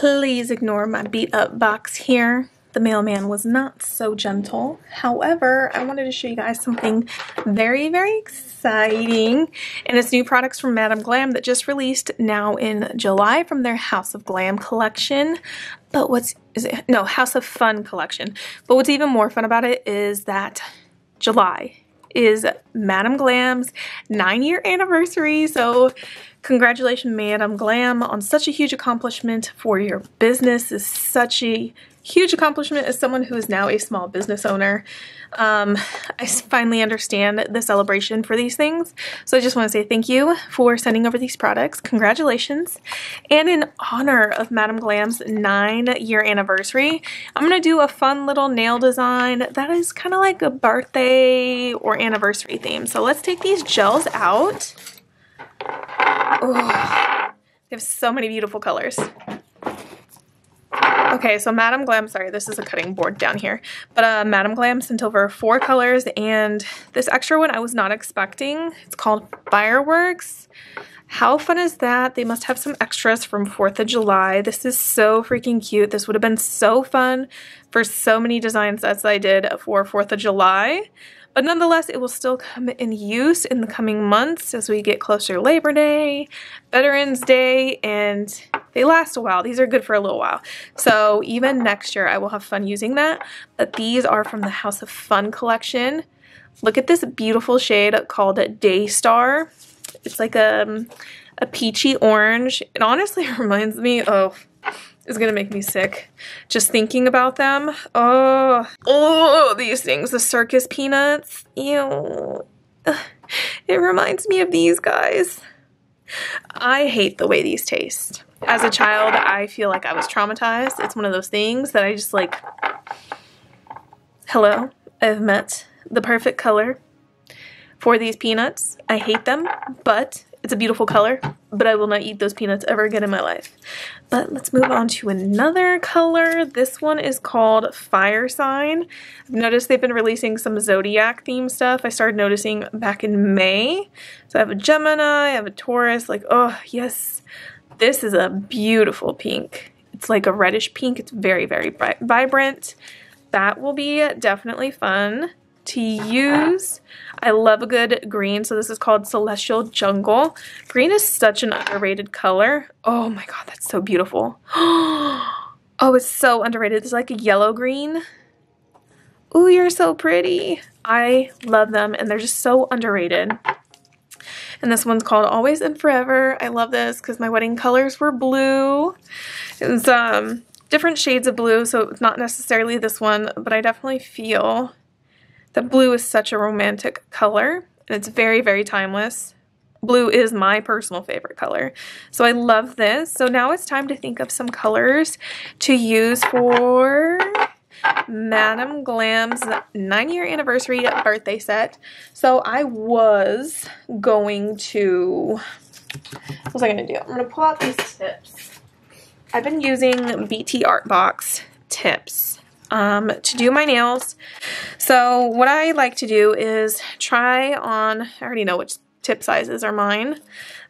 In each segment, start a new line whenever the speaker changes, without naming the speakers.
Please ignore my beat up box here. The mailman was not so gentle. However, I wanted to show you guys something very, very exciting. And it's new products from Madam Glam that just released now in July from their House of Glam collection. But House of Fun collection. But what's even more fun about it is that July is Madam Glam's 9-year anniversary. So congratulations, Madam Glam, on such a huge accomplishment for your business. Is such a huge accomplishment as someone who is now a small business owner. I finally understand the celebration for these things. So I just want to say thank you for sending over these products. Congratulations. And in honor of Madam Glam's 9-year anniversary, I'm going to do a fun little nail design that is kind of like a birthday or anniversary theme. So let's take these gels out. Oh, they have so many beautiful colors. Okay, so Madam Glam, sorry, this is a cutting board down here, but Madam Glam sent over 4 colors, and this extra one I was not expecting. It's called Fireworks. How fun is that? They must have some extras from 4th of July. This is so freaking cute. This would have been so fun for so many design sets that I did for 4th of July. But nonetheless, it will still come in use in the coming months as we get closer to Labor Day, Veterans Day, and they last a while. These are good for a little while. So even next year, I will have fun using that. But these are from the House of Fun collection. Look at this beautiful shade called Daystar. It's like a peachy orange. It honestly reminds me of... It's gonna make me sick just thinking about them. Oh, these things, the circus peanuts. Ew. It reminds me of these guys. I hate the way these taste. As a child, I feel like I was traumatized. It's one of those things that I just like, hello, I've met the perfect color for these peanuts. I hate them, but it's a beautiful color, but I will not eat those peanuts ever again in my life. But let's move on to another color. This one is called Fire Sign. I've noticed they've been releasing some Zodiac themed stuff. I started noticing back in May. So I have a Gemini, I have a Taurus, like, oh yes. This is a beautiful pink. It's like a reddish pink. It's very, very vibrant. That will be definitely fun to use. I love a good green, so this is called Celestial Jungle. Green is such an underrated color. Oh my god, that's so beautiful. Oh, it's so underrated. It's like a yellow green. Ooh, you're so pretty. I love them, and they're just so underrated. And this one's called Always and Forever. I love this because my wedding colors were blue. It's different shades of blue, so it's not necessarily this one, but I definitely feel that blue is such a romantic color, and it's very, very timeless. Blue is my personal favorite color. So I love this. So now it's time to think of some colors to use for Madam Glam's 9-year anniversary birthday set. So I was going to, what was I going to do? I'm going to pull out these tips. I've been using BTArtBox tips to do my nails. So what I like to do is try on, I already know which tip sizes are mine,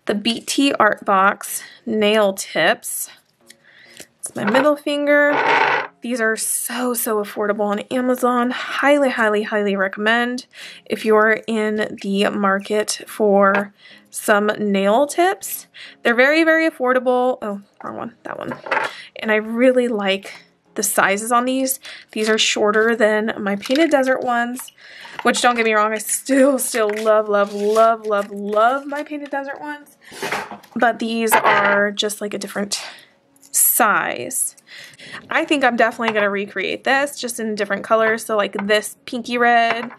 the BTArtBox nail tips. It's my middle finger. These are so, so affordable on Amazon. Highly, highly, highly recommend if you're in the market for some nail tips. They're very, very affordable. Oh, wrong one, that one. And I really like the sizes on these. These are shorter than my Painted Desert ones, which, don't get me wrong, I still love, love, love, love, love my Painted Desert ones. But these are just like a different size. I think I'm definitely going to recreate this just in different colors. So like this pinky red.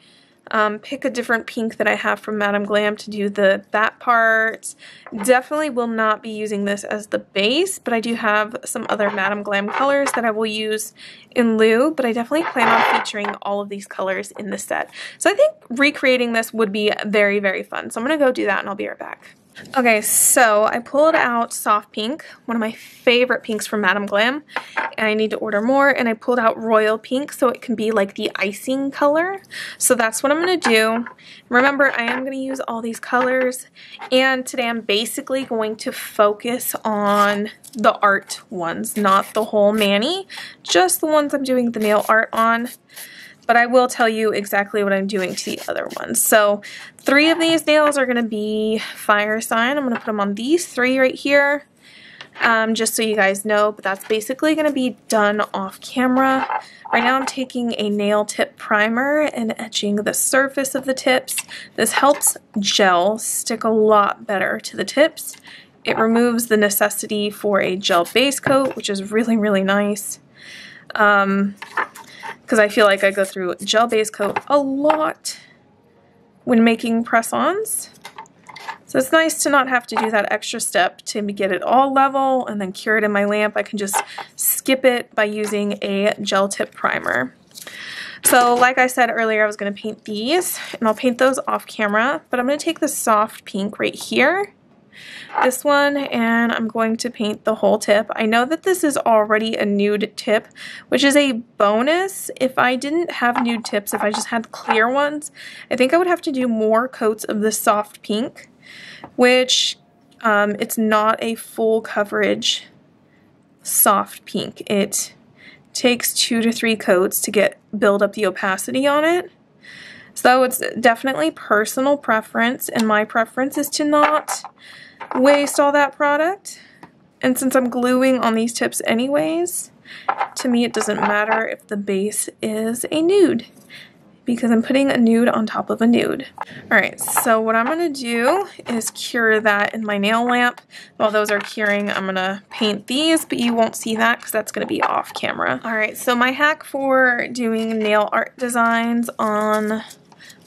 Pick a different pink that I have from Madam Glam to do that part. Definitely will not be using this as the base, but I do have some other Madam Glam colors that I will use in lieu, but I definitely plan on featuring all of these colors in the set. So I think recreating this would be very, very fun. So I'm going to go do that and I'll be right back. Okay, so I pulled out Soft Pink, one of my favorite pinks from Madam Glam, and I need to order more, and I pulled out Royal Pink so it can be like the icing color. So that's what I'm going to do. Remember, I am going to use all these colors, and today I'm basically going to focus on the art ones, not the whole mani, just the ones I'm doing the nail art on. But I will tell you exactly what I'm doing to the other ones. So 3 of these nails are going to be fire sign. I'm going to put them on these 3 right here, just so you guys know. But that's basically going to be done off camera. Right now I'm taking a nail tip primer and etching the surface of the tips. This helps gel stick a lot better to the tips. It removes the necessity for a gel base coat, which is really, really nice. Because I feel like I go through gel base coat a lot when making press-ons. So it's nice to not have to do that extra step to get it all level and then cure it in my lamp. I can just skip it by using a gel tip primer. So like I said earlier, I was going to paint these, and I'll paint those off camera, but I'm going to take the Soft Pink right here, this one, and I'm going to paint the whole tip. I know that this is already a nude tip, which is a bonus. If I didn't have nude tips, if I just had clear ones, I think I would have to do more coats of the Soft Pink, which it's not a full coverage Soft Pink. It takes 2 to 3 coats to build up the opacity on it. So it's definitely personal preference, and my preference is to not waste all that product. And since I'm gluing on these tips anyways, to me it doesn't matter if the base is a nude, because I'm putting a nude on top of a nude. Alright, so what I'm going to do is cure that in my nail lamp. While those are curing, I'm going to paint these, but you won't see that because that's going to be off camera. Alright, so my hack for doing nail art designs on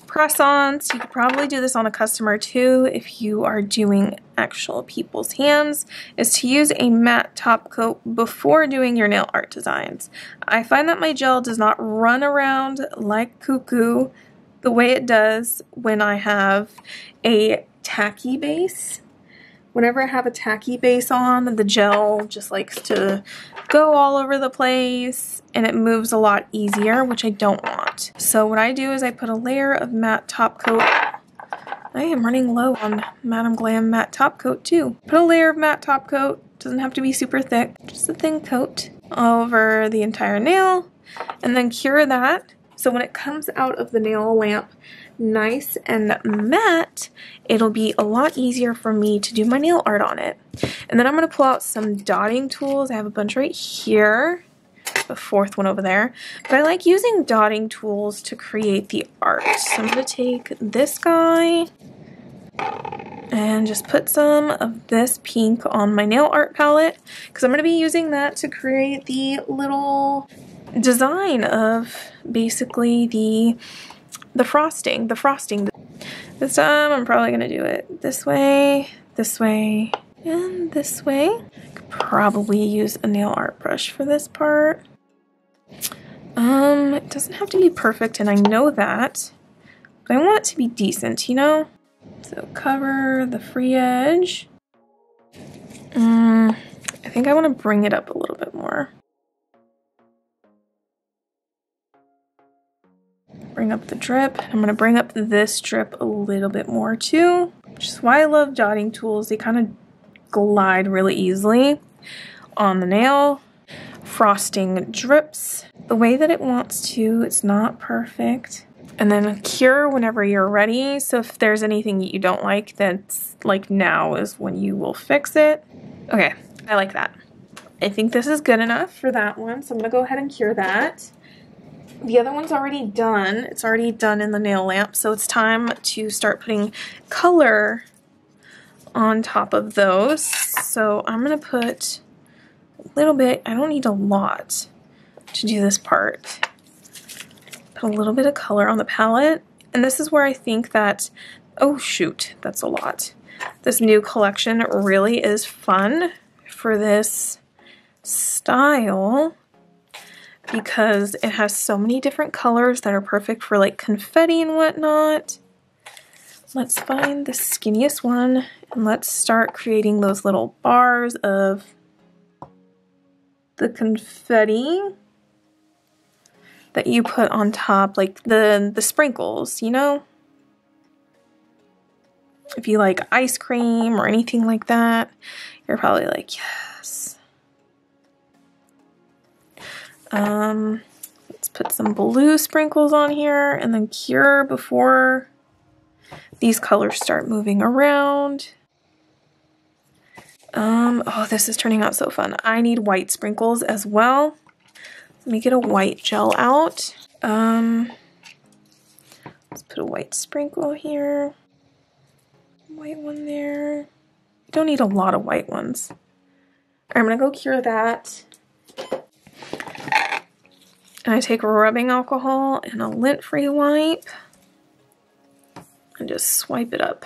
press-ons, you could probably do this on a customer too if you are doing actual people's hands, is to use a matte top coat before doing your nail art designs. I find that my gel does not run around like cuckoo the way it does when I have a tacky base. Whenever I have a tacky base on, the gel just likes to go all over the place and it moves a lot easier, which I don't want. So what I do is I put a layer of matte top coat. I am running low on Madam Glam matte top coat too. Put a layer of matte top coat, doesn't have to be super thick, just a thin coat over the entire nail, and then cure that. So when it comes out of the nail lamp nice and matte, it'll be a lot easier for me to do my nail art on it. And then I'm going to pull out some dotting tools. I have a bunch right here, the 4th one over there. But I like using dotting tools to create the art. So I'm going to take this guy and just put some of this pink on my nail art palette, because I'm going to be using that to create the little design of basically the frosting. This time I'm probably going to do it this way, and this way. I could probably use a nail art brush for this part. It doesn't have to be perfect, and I know that, but I want it to be decent, you know? So cover the free edge. I think I want to bring it up a little bit more. Bring up the drip. I'm going to bring up this drip a little bit more too, which is why I love dotting tools. They kind of glide really easily on the nail. Frosting drips the way that it wants to. It's not perfect. And then cure whenever you're ready. So if there's anything you don't like, that's like now is when you will fix it. Okay, I like that. I think this is good enough for that one. So I'm going to go ahead and cure that. The other one's already done. It's already done in the nail lamp, so it's time to start putting color on top of those. So I'm going to put a little bit, I don't need a lot to do this part. Put a little bit of color on the palette, and this is where I think that, oh shoot, that's a lot. This new collection really is fun for this style, because it has so many different colors that are perfect for like confetti and whatnot. Let's find the skinniest one and let's start creating those little bars of the confetti that you put on top, like the sprinkles, you know? If you like ice cream or anything like that, you're probably like, yes. Let's put some blue sprinkles on here and then cure before these colors start moving around. Oh, this is turning out so fun. I need white sprinkles as well. Let me get a white gel out. Let's put a white sprinkle here. White one there. You don't need a lot of white ones. I'm gonna go cure that. And I take rubbing alcohol and a lint-free wipe and just swipe it up.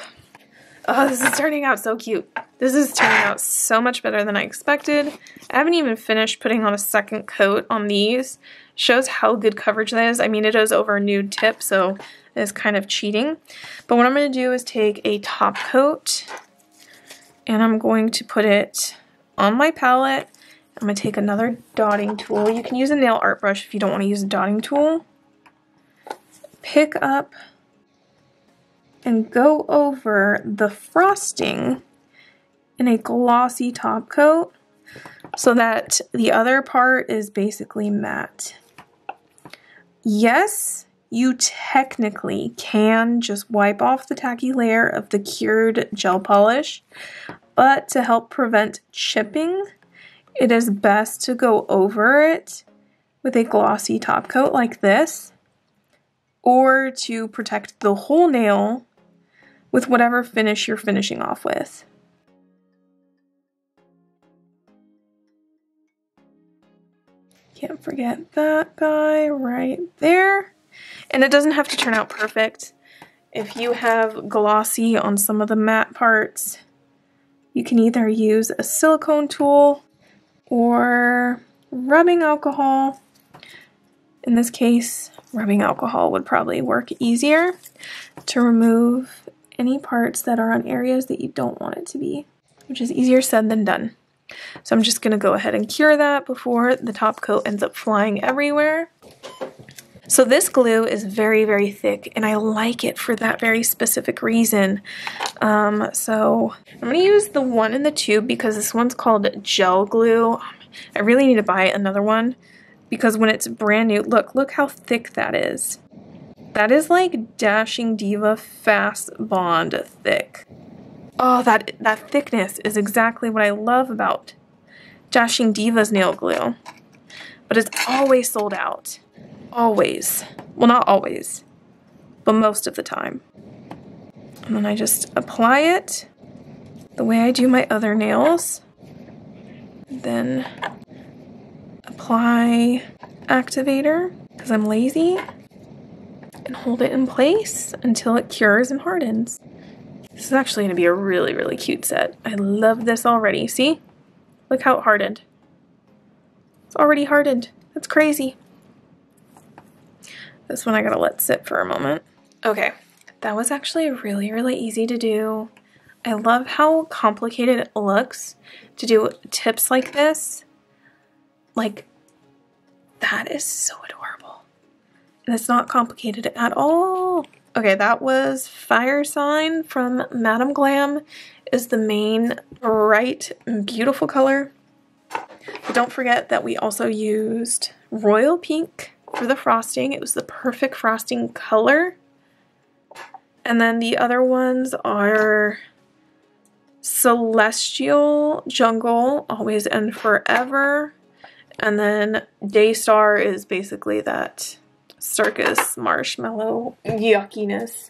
Oh, this is turning out so cute. This is turning out so much better than I expected. I haven't even finished putting on a second coat on these. Shows how good coverage that is. I mean, it is over a nude tip, so it's kind of cheating. But what I'm going to do is take a top coat and I'm going to put it on my palette. I'm going to take another dotting tool. You can use a nail art brush if you don't want to use a dotting tool. Pick up and go over the frosting in a glossy top coat so that the other part is basically matte. Yes, you technically can just wipe off the tacky layer of the cured gel polish, but to help prevent chipping, it is best to go over it with a glossy top coat like this, or to protect the whole nail with whatever finish you're finishing off with. Can't forget that guy right there. And it doesn't have to turn out perfect. If you have glossy on some of the matte parts, you can either use a silicone tool or rubbing alcohol. In this case, rubbing alcohol would probably work easier to remove any parts that are on areas that you don't want it to be, which is easier said than done. So I'm just going to go ahead and cure that before the top coat ends up flying everywhere. So this glue is very, very thick, and I like it for that very specific reason. So I'm going to use the one in the tube because this one's called gel glue. I really need to buy another one because when it's brand new, look how thick that is. That is like Dashing Diva Fast Bond thick. Oh, that thickness is exactly what I love about Dashing Diva's nail glue. But it's always sold out. Always. Well, not always, but most of the time. And then I just apply it the way I do my other nails. Then apply activator because I'm lazy. And hold it in place until it cures and hardens. This is actually going to be a really, really cute set. I love this already. See? Look how it hardened. It's already hardened. That's crazy. This one I gotta let sit for a moment. Okay, that was actually really, really easy to do. I love how complicated it looks to do tips like this. Like, that is so adorable. And it's not complicated at all. Okay, that was Fire Sign from Madame Glam. Is the main bright, beautiful color. But don't forget that we also used Royal Pink for the frosting. It was the perfect frosting color. And then the other ones are Celestial Jungle, Always and Forever. And then Daystar is basically that circus marshmallow yuckiness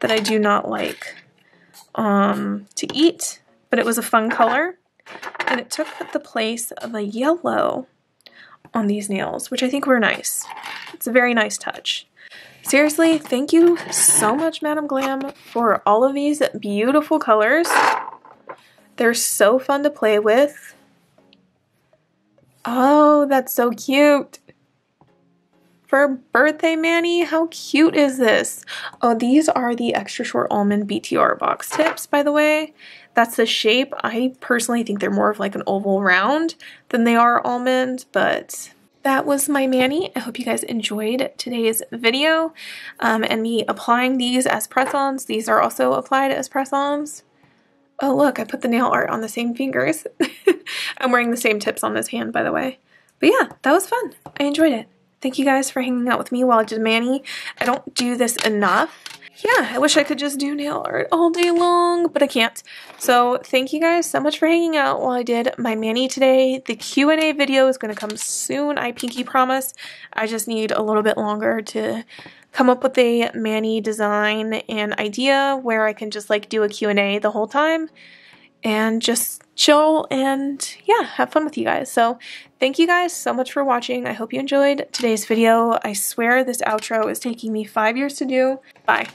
that I do not like to eat. But it was a fun color. And it took the place of a yellow on these nails, which I think were nice. It's a very nice touch. Seriously, thank you so much, Madame Glam, for all of these beautiful colors. They're so fun to play with. Oh, that's so cute. for birthday mani. How cute is this? Oh, these are the extra short almond BTArtBox tips, by the way. That's the shape. I personally think they're more of like an oval round than they are almond, but that was my mani. I hope you guys enjoyed today's video and me applying these as press-ons. These are also applied as press-ons. Oh look, I put the nail art on the same fingers. I'm wearing the same tips on this hand, by the way. But yeah, that was fun. I enjoyed it. Thank you guys for hanging out with me while I did mani. I don't do this enough. Yeah, I wish I could just do nail art all day long, but I can't. So thank you guys so much for hanging out while I did my mani today. The Q&A video is going to come soon, I pinky promise. I just need a little bit longer to come up with a mani design and idea where I can just like do a Q&A the whole time and just chill and yeah, have fun with you guys. So thank you guys so much for watching. I hope you enjoyed today's video. I swear this outro is taking me 5 years to do. Bye.